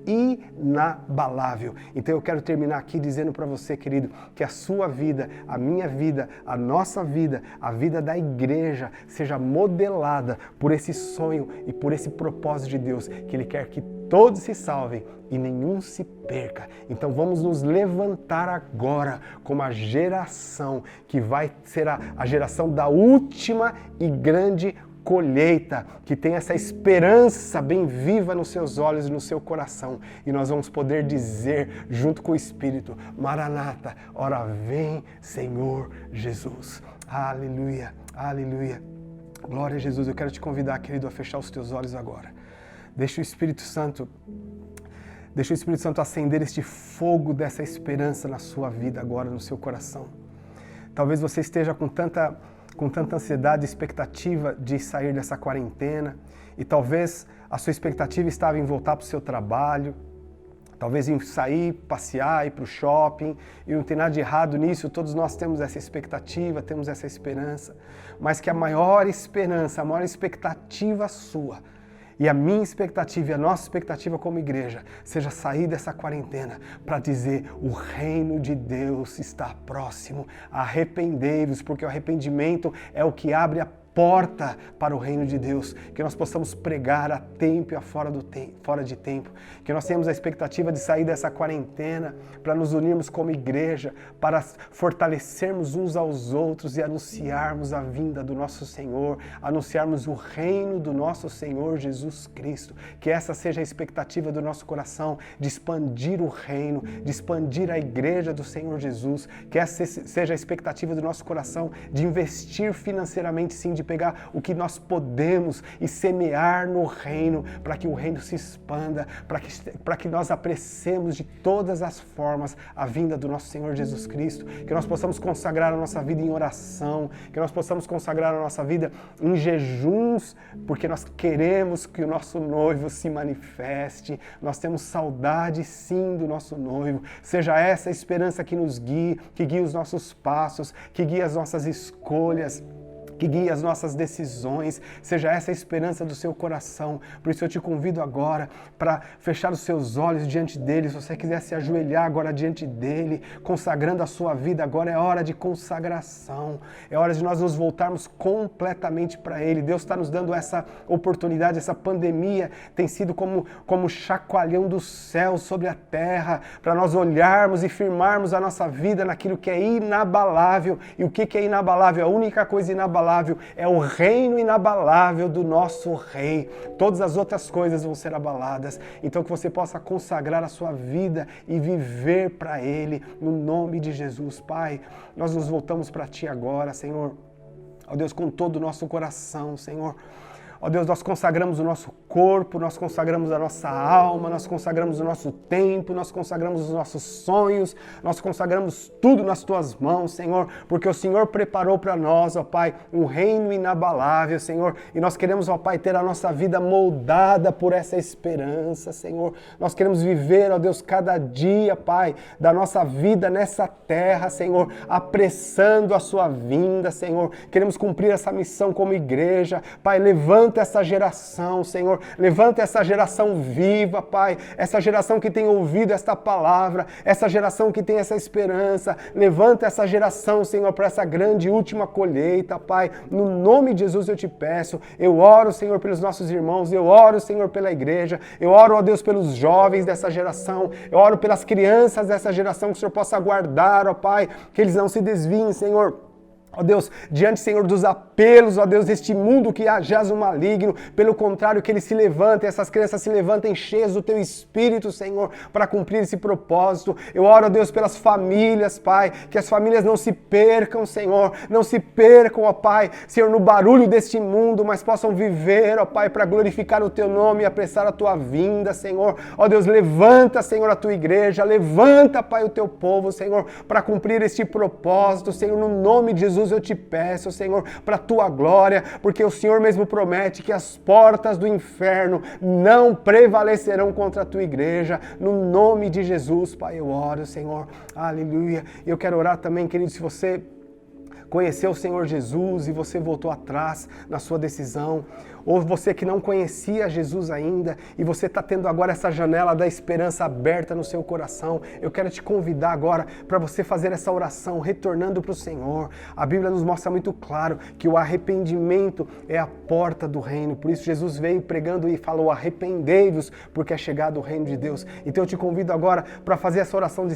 inabalável. Então eu quero terminar aqui dizendo para você, querido, que a sua vida, a minha vida, a nossa vida, a vida da igreja seja modelada por esse sonho e por esse propósito de Deus, que Ele quer que todos se salvem e nenhum se perca. Então vamos nos levantar agora como a geração que vai ser a geração da última e grande colheita, que tem essa esperança bem viva nos seus olhos e no seu coração. E nós vamos poder dizer, junto com o Espírito, Maranata, ora vem, Senhor Jesus. Aleluia, aleluia. Glória a Jesus. Eu quero te convidar, querido, a fechar os teus olhos agora. Deixa o Espírito Santo acender este fogo dessa esperança na sua vida agora, no seu coração. Talvez você esteja com tanta ansiedade e expectativa de sair dessa quarentena, e talvez a sua expectativa estava em voltar para o seu trabalho, talvez em sair, passear, ir para o shopping, e não tem nada de errado nisso. Todos nós temos essa expectativa, temos essa esperança, mas que a maior esperança, a maior expectativa sua, e a minha expectativa e a nossa expectativa como igreja seja sair dessa quarentena para dizer, o reino de Deus está próximo, arrependei-vos, porque o arrependimento é o que abre a porta para o reino de Deus, que nós possamos pregar a tempo e fora de tempo, que nós tenhamos a expectativa de sair dessa quarentena para nos unirmos como igreja, para fortalecermos uns aos outros e anunciarmos a vinda do nosso Senhor, anunciarmos o reino do nosso Senhor Jesus Cristo, que essa seja a expectativa do nosso coração, de expandir o reino, de expandir a igreja do Senhor Jesus, que essa seja a expectativa do nosso coração, de investir financeiramente, sim, de pegar o que nós podemos e semear no reino, para que o reino se expanda, para que nós apreciemos de todas as formas a vinda do nosso Senhor Jesus Cristo, que nós possamos consagrar a nossa vida em oração, que nós possamos consagrar a nossa vida em jejuns, porque nós queremos que o nosso noivo se manifeste, nós temos saudade sim do nosso noivo. Seja essa a esperança que nos guie, que guie os nossos passos, que guie as nossas escolhas, que guie as nossas decisões, seja essa a esperança do seu coração. Por isso eu te convido agora para fechar os seus olhos diante dele. Se você quiser se ajoelhar agora diante dele, consagrando a sua vida, agora é hora de consagração, é hora de nós nos voltarmos completamente para ele. Deus está nos dando essa oportunidade. Essa pandemia tem sido como chacoalhão do céu sobre a terra, para nós olharmos e firmarmos a nossa vida naquilo que é inabalável. E o que é inabalável? A única coisa inabalável inabalável, é o reino inabalável do nosso Rei. Todas as outras coisas vão ser abaladas. Então que você possa consagrar a sua vida e viver para Ele, no nome de Jesus. Pai, nós nos voltamos para Ti agora, Senhor. Ó Deus, com todo o nosso coração, Senhor. Ó Deus, nós consagramos o nosso corpo, nós consagramos a nossa alma, nós consagramos o nosso tempo, nós consagramos os nossos sonhos, nós consagramos tudo nas Tuas mãos, Senhor, porque o Senhor preparou para nós, ó Pai, um reino inabalável, Senhor, e nós queremos, ó Pai, ter a nossa vida moldada por essa esperança, Senhor. Nós queremos viver, ó Deus, cada dia, Pai, da nossa vida nessa terra, Senhor, apressando a Sua vinda, Senhor. Queremos cumprir essa missão como igreja, Pai, levanta essa geração, Senhor, levanta essa geração viva, Pai, essa geração que tem ouvido esta palavra, essa geração que tem essa esperança, levanta essa geração, Senhor, para essa grande última colheita, Pai, no nome de Jesus eu te peço, eu oro, Senhor, pelos nossos irmãos, eu oro, Senhor, pela igreja, eu oro, ó Deus, pelos jovens dessa geração, eu oro pelas crianças dessa geração, que o Senhor possa guardar, ó Pai, que eles não se desviem, Senhor, ó Deus, diante, Senhor, dos apelos, ó Deus, deste mundo que jaz o maligno, pelo contrário, que eles se levantem, essas crianças se levantem cheias do Teu Espírito, Senhor, para cumprir esse propósito. Eu oro, ó Deus, pelas famílias, Pai, que as famílias não se percam, Senhor, não se percam, ó Pai, Senhor, no barulho deste mundo, mas possam viver, ó Pai, para glorificar o Teu nome e apressar a Tua vinda, Senhor. Ó Deus, levanta, Senhor, a Tua igreja, levanta, Pai, o Teu povo, Senhor, para cumprir este propósito, Senhor, no nome de Jesus eu te peço, Senhor, para a Tua glória, porque o Senhor mesmo promete que as portas do inferno não prevalecerão contra a Tua igreja, no nome de Jesus, Pai, eu oro, Senhor, aleluia. Eu quero orar também, querido, se você conheceu o Senhor Jesus e você voltou atrás na sua decisão, ou você que não conhecia Jesus ainda e você está tendo agora essa janela da esperança aberta no seu coração, eu quero te convidar agora para você fazer essa oração, retornando para o Senhor. A Bíblia nos mostra muito claro que o arrependimento é a porta do reino, por isso Jesus veio pregando e falou: arrependei-vos, porque é chegado o reino de Deus. Então eu te convido agora para fazer essa oração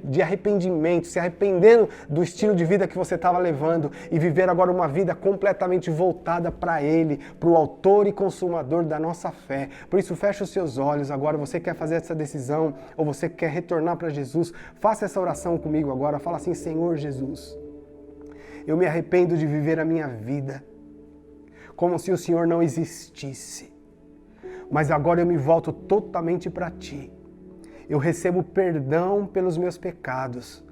de arrependimento, se arrependendo do estilo de vida que você estava levando e viver agora uma vida completamente voltada para Ele, para o Autor e Consumador da nossa fé. Por isso, feche os seus olhos agora. Você quer fazer essa decisão ou você quer retornar para Jesus? Faça essa oração comigo agora. Fala assim: Senhor Jesus, eu me arrependo de viver a minha vida como se o Senhor não existisse. Mas agora eu me volto totalmente para Ti. Eu recebo perdão pelos meus pecados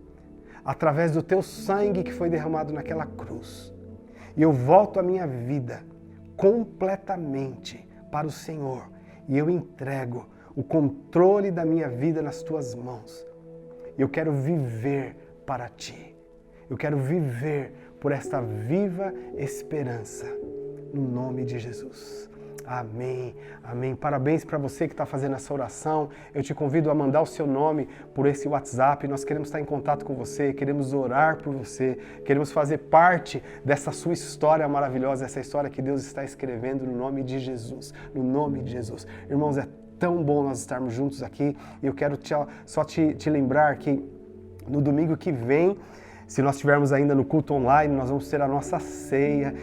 através do Teu sangue que foi derramado naquela cruz. E eu volto a minha vida completamente para o Senhor. E eu entrego o controle da minha vida nas Tuas mãos. Eu quero viver para Ti. Eu quero viver por esta viva esperança. No nome de Jesus. Amém, amém. Parabéns para você que está fazendo essa oração. Eu te convido a mandar o seu nome por esse WhatsApp. Nós queremos estar em contato com você, queremos orar por você, queremos fazer parte dessa sua história maravilhosa, essa história que Deus está escrevendo no nome de Jesus. No nome de Jesus. Irmãos, é tão bom nós estarmos juntos aqui. E eu quero só te lembrar que no domingo que vem, se nós estivermos ainda no culto online, nós vamos ter a nossa ceia,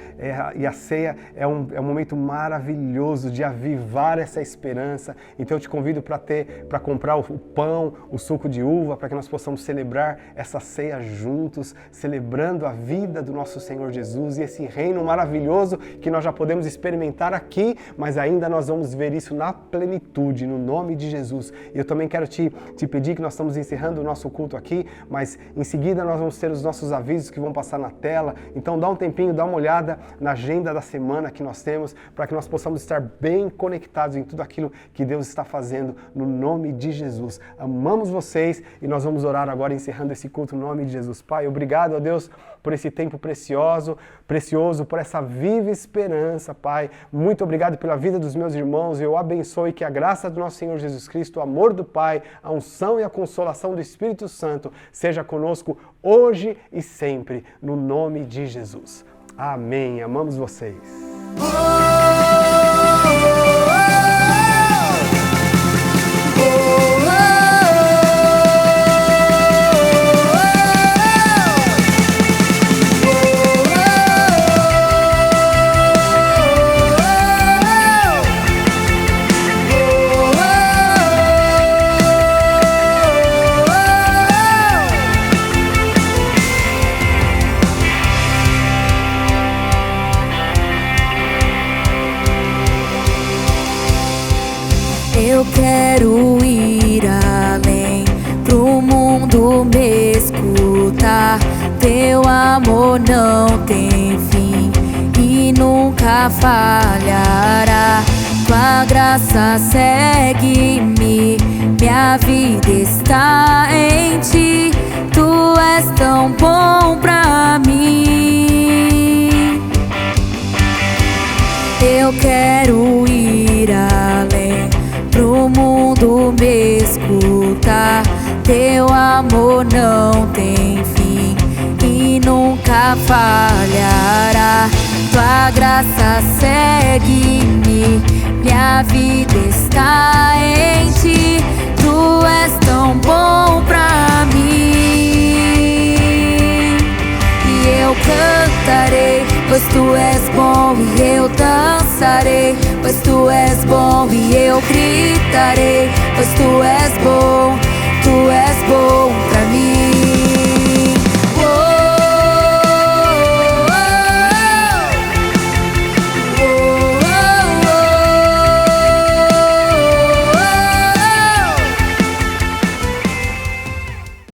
e a ceia é um momento maravilhoso de avivar essa esperança. Então eu te convido para comprar o pão, o suco de uva, para que nós possamos celebrar essa ceia juntos, celebrando a vida do nosso Senhor Jesus e esse reino maravilhoso que nós já podemos experimentar aqui, mas ainda nós vamos ver isso na plenitude, no nome de Jesus. E eu também quero te pedir que nós estamos encerrando o nosso culto aqui, mas em seguida nós vamos ter os nossos avisos que vão passar na tela. Então dá um tempinho, dá uma olhada na agenda da semana que nós temos, para que nós possamos estar bem conectados em tudo aquilo que Deus está fazendo no nome de Jesus. Amamos vocês e nós vamos orar agora encerrando esse culto no nome de Jesus. Pai, obrigado a Deus por esse tempo precioso, por essa viva esperança, Pai. Muito obrigado pela vida dos meus irmãos. Eu abençoe que a graça do nosso Senhor Jesus Cristo, o amor do Pai, a unção e a consolação do Espírito Santo seja conosco hoje e sempre, no nome de Jesus. Amém. Amamos vocês. Eu quero ir além, pro mundo me escutar. Teu amor não tem fim e nunca falhará. Tua graça segue-me, minha vida está em ti. Tu és tão bom pra mim. Eu quero ir além, pro mundo me escutar. Teu amor não tem fim e nunca falhará. Tua graça segue-me, minha vida está em ti. Tu és tão bom pra mim. E eu cantarei, pois tu és bom. E eu dançarei, pois tu és bom. E eu gritarei, pois tu és